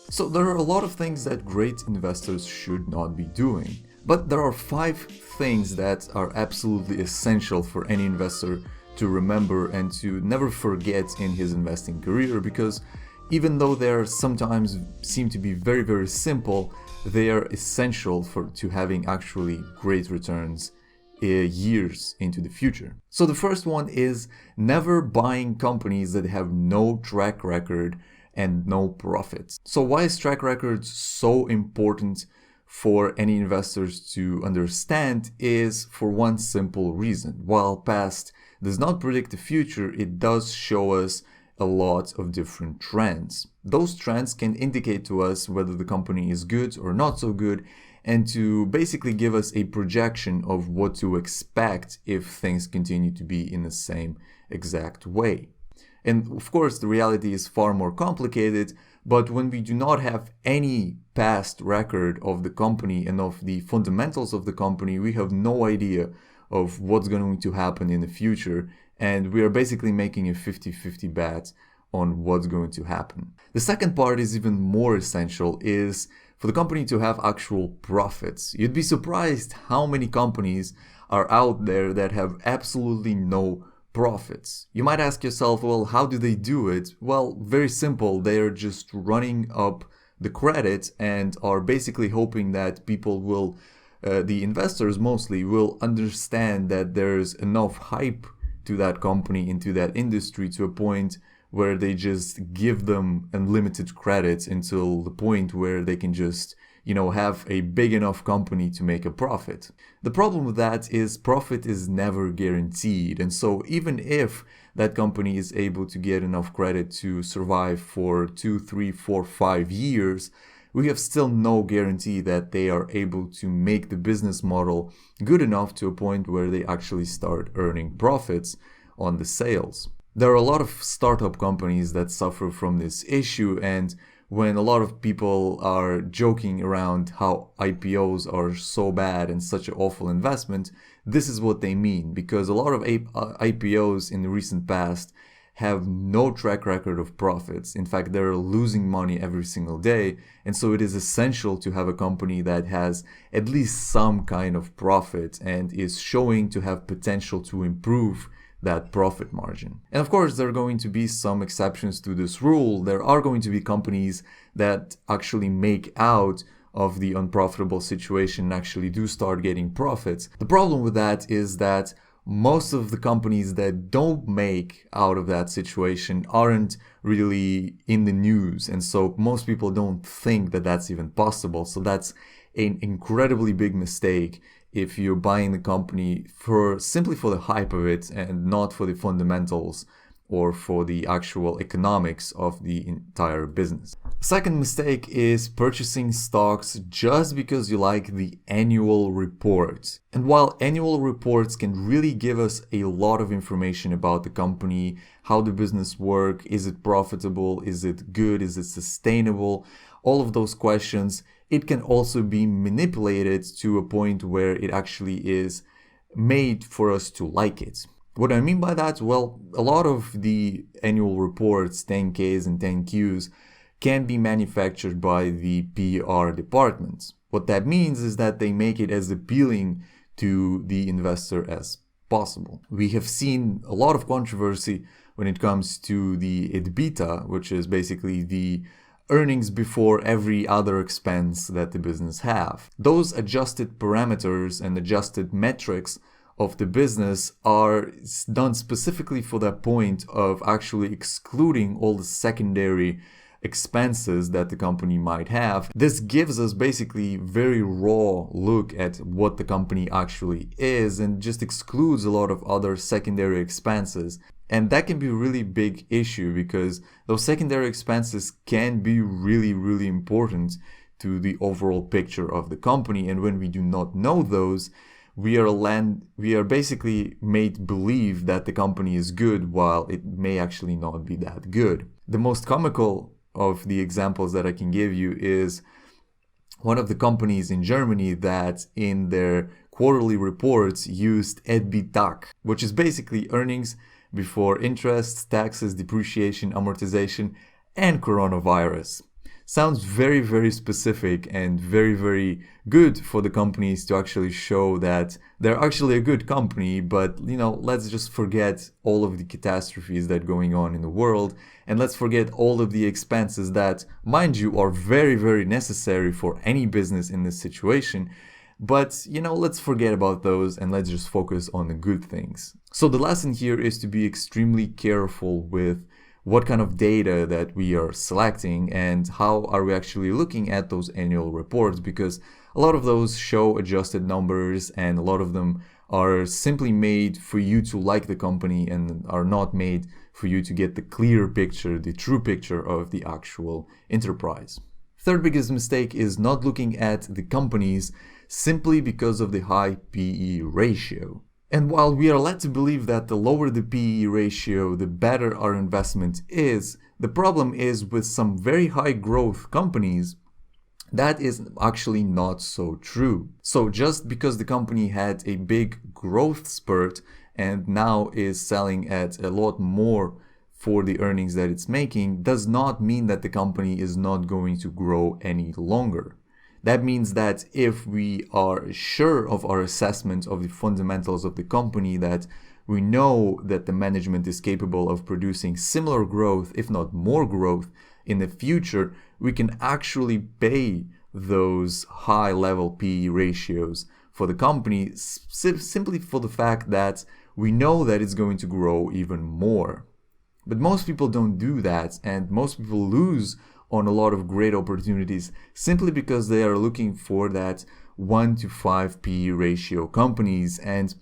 So there are a lot of things that great investors should not be doing. But there are 5 things that are absolutely essential for any investor to remember and to never forget in his investing career, because even though they sometimes seem to be very, very simple, they are essential to having actually great returns years into the future. So the first one is never buying companies that have no track record and no profits. So why is track record so important for any investors to understand? Is for one simple reason. While past does not predict the future, it does show us a lot of different trends. Those trends can indicate to us whether the company is good or not so good, and to basically give us a projection of what to expect if things continue to be in the same exact way. And of course, the reality is far more complicated, but when we do not have any past record of the company and of the fundamentals of the company, we have no idea of what's going to happen in the future, and we are basically making a 50-50 bet on what's going to happen. The second part is even more essential, is for the company to have actual profits. You'd be surprised how many companies are out there that have absolutely no profits. You might ask yourself, well, how do they do it? Well, very simple. They are just running up the credit and are basically hoping that people will, the investors mostly, will understand that there's enough hype to that company, into that industry, to a point where they just give them unlimited credits until the point where they can just, have a big enough company to make a profit. The problem with that is profit is never guaranteed. And so even if that company is able to get enough credit to survive for 2, 3, 4, 5 years, we have still no guarantee that they are able to make the business model good enough to a point where they actually start earning profits on the sales. There are a lot of startup companies that suffer from this issue, and when a lot of people are joking around how IPOs are so bad and such an awful investment, this is what they mean, because a lot of IPOs in the recent past have no track record of profits. In fact, they're losing money every single day, and so it is essential to have a company that has at least some kind of profit and is showing to have potential to improve that profit margin. And of course, there are going to be some exceptions to this rule. There are going to be companies that actually make out of the unprofitable situation and actually do start getting profits. The problem with that is that most of the companies that don't make out of that situation aren't really in the news. And so most people don't think that that's even possible. So that's an incredibly big mistake if you're buying the company simply for the hype of it and not for the fundamentals or for the actual economics of the entire business. Second mistake is purchasing stocks just because you like the annual report. And while annual reports can really give us a lot of information about the company, how the business works, is it profitable, is it good, is it sustainable, all of those questions, it can also be manipulated to a point where it actually is made for us to like it. What I mean by that? Well, a lot of the annual reports, 10Ks and 10Qs, can be manufactured by the PR departments. What that means is that they make it as appealing to the investor as possible. We have seen a lot of controversy when it comes to the EBITDA, which is basically the earnings before every other expense that the business have. Those adjusted parameters and adjusted metrics of the business are done specifically for that point of actually excluding all the secondary expenses that the company might have. This gives us basically very raw look at what the company actually is and just excludes a lot of other secondary expenses. And that can be a really big issue because those secondary expenses can be really, really important to the overall picture of the company. And when we do not know those, we are basically made believe that the company is good while it may actually not be that good. The most comical of the examples that I can give you is one of the companies in Germany that in their quarterly reports used EBITDA, which is basically earnings before interest, taxes, depreciation, amortization, and coronavirus. sounds very, very specific and very, very good for the companies to actually show that they're actually a good company. But, let's just forget all of the catastrophes that are going on in the world, and let's forget all of the expenses that, mind you, are very, very necessary for any business in this situation. But, let's forget about those and let's just focus on the good things. So the lesson here is to be extremely careful with what kind of data that we are selecting and how are we actually looking at those annual reports, because a lot of those show adjusted numbers and a lot of them are simply made for you to like the company and are not made for you to get the clear picture, the true picture of the actual enterprise. Third biggest mistake is not looking at the companies simply because of the high PE ratio. And while we are led to believe that the lower the PE ratio, the better our investment is, the problem is with some very high growth companies, that is actually not so true. So just because the company had a big growth spurt and now is selling at a lot more for the earnings that it's making, does not mean that the company is not going to grow any longer. That means that if we are sure of our assessment of the fundamentals of the company, that we know that the management is capable of producing similar growth, if not more growth, in the future, we can actually pay those high level PE ratios for the company simply for the fact that we know that it's going to grow even more. But most people don't do that, and most people lose on a lot of great opportunities simply because they are looking for that 1-to-5 PE ratio companies. And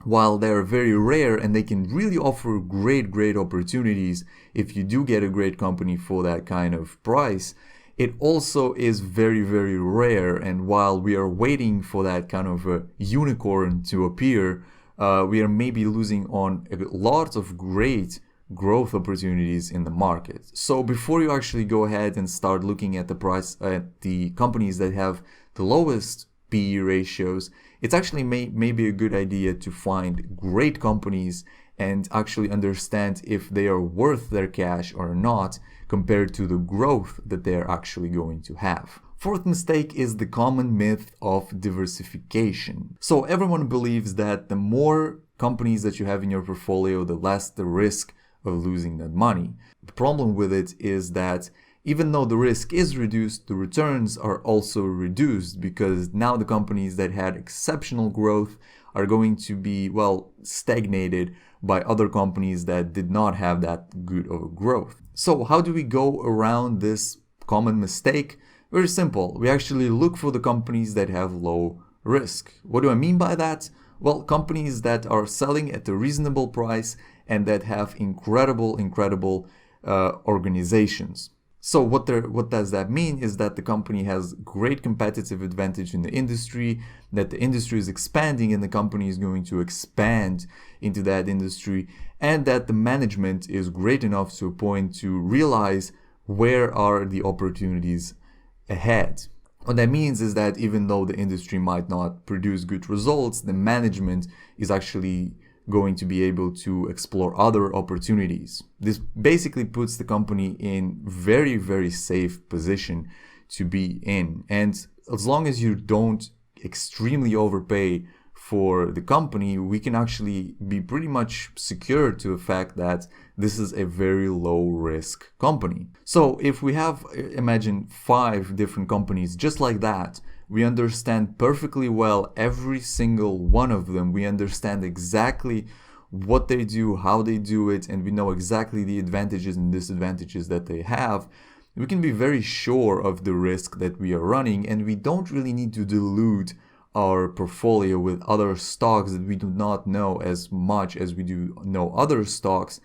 while they're very rare and they can really offer great opportunities if you do get a great company for that kind of price, it also is very, very rare. And while we are waiting for that kind of a unicorn to appear, we are maybe losing on a lot of great growth opportunities in the market. So before you actually go ahead and start looking at the price at the companies that have the lowest PE ratios, it's actually maybe a good idea to find great companies and actually understand if they are worth their cash or not compared to the growth that they're actually going to have. Fourth mistake is the common myth of diversification. So everyone believes that the more companies that you have in your portfolio, the less the risk of losing that money. The problem with it is that even though the risk is reduced, the returns are also reduced, because now the companies that had exceptional growth are going to be, stagnated by other companies that did not have that good of a growth. So how do we go around this common mistake? Very simple. We actually look for the companies that have low risk. What do I mean by that? Well, companies that are selling at a reasonable price and that have incredible organizations. So what does that mean is that the company has great competitive advantage in the industry, that the industry is expanding and the company is going to expand into that industry, and that the management is great enough to a point to realize where are the opportunities ahead. What that means is that even though the industry might not produce good results, the management is actually going to be able to explore other opportunities. This basically puts the company in very, very safe position to be in. And as long as you don't extremely overpay for the company, we can actually be pretty much secure to the fact that this is a very low risk company. So if we have, imagine 5 different companies just like that, we understand perfectly well every single one of them. We understand exactly what they do, how they do it, and we know exactly the advantages and disadvantages that they have. We can be very sure of the risk that we are running, and we don't really need to dilute our portfolio with other stocks that we do not know as much as we do know other stocks.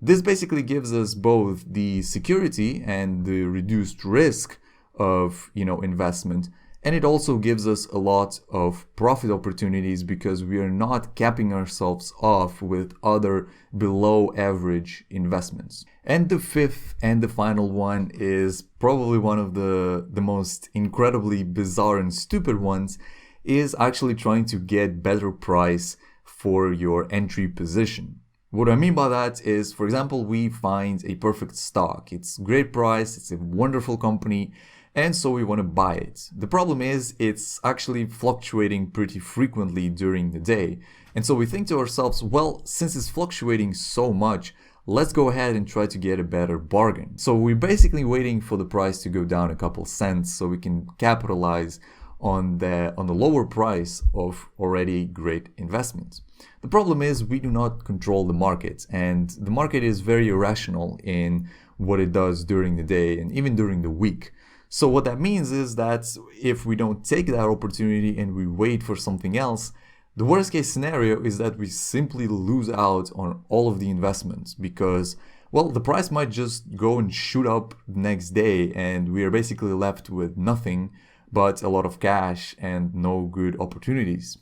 This basically gives us both the security and the reduced risk of, investment. And it also gives us a lot of profit opportunities because we are not capping ourselves off with other below average investments. And the fifth and the final one is probably one of the most incredibly bizarre and stupid ones, is actually trying to get better price for your entry position. What I mean by that is, for example, we find a perfect stock. It's great price, it's a wonderful company, and so we want to buy it. The problem is it's actually fluctuating pretty frequently during the day. And so we think to ourselves, well, since it's fluctuating so much, let's go ahead and try to get a better bargain. So we're basically waiting for the price to go down a couple cents so we can capitalize on the lower price of already great investments. The problem is we do not control the market, and the market is very irrational in what it does during the day and even during the week. So what that means is that if we don't take that opportunity and we wait for something else, the worst case scenario is that we simply lose out on all of the investments because, well, the price might just go and shoot up the next day and we are basically left with nothing but a lot of cash and no good opportunities.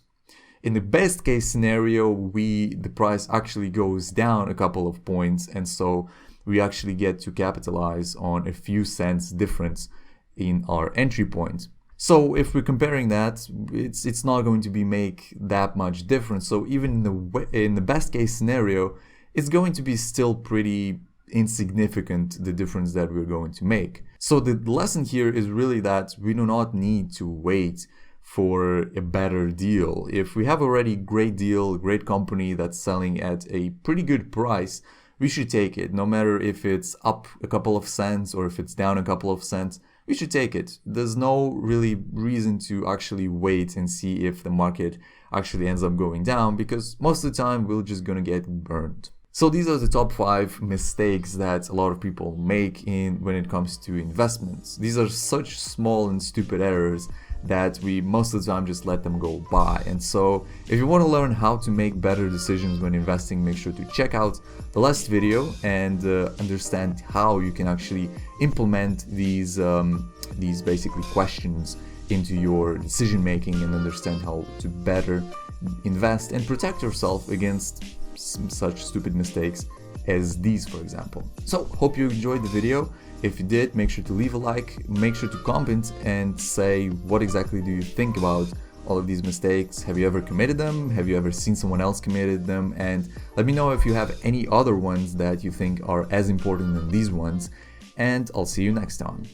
In the best case scenario, the price actually goes down a couple of points, and so we actually get to capitalize on a few cents difference in our entry point. So if we're comparing that, it's not going to make that much difference. So even in the best case scenario, it's going to be still pretty insignificant, the difference that we're going to make. So the lesson here is really that we do not need to wait for a better deal. If we have already a great deal, a great company that's selling at a pretty good price, we should take it. No matter if it's up a couple of cents or if it's down a couple of cents, we should take it. There's no really reason to actually wait and see if the market actually ends up going down, because most of the time we're just gonna get burned. So these are the top 5 mistakes that a lot of people make when it comes to investments. These are such small and stupid errors that we most of the time just let them go by. And so if you want to learn how to make better decisions when investing, make sure to check out the last video and understand how you can actually implement these basically questions into your decision making and understand how to better invest and protect yourself against such stupid mistakes as these, for example. So hope you enjoyed the video. If you did, make sure to leave a like, make sure to comment and say what exactly do you think about all of these mistakes. Have you ever committed them? Have you ever seen someone else committed them? And let me know if you have any other ones that you think are as important than these ones, and I'll see you next time.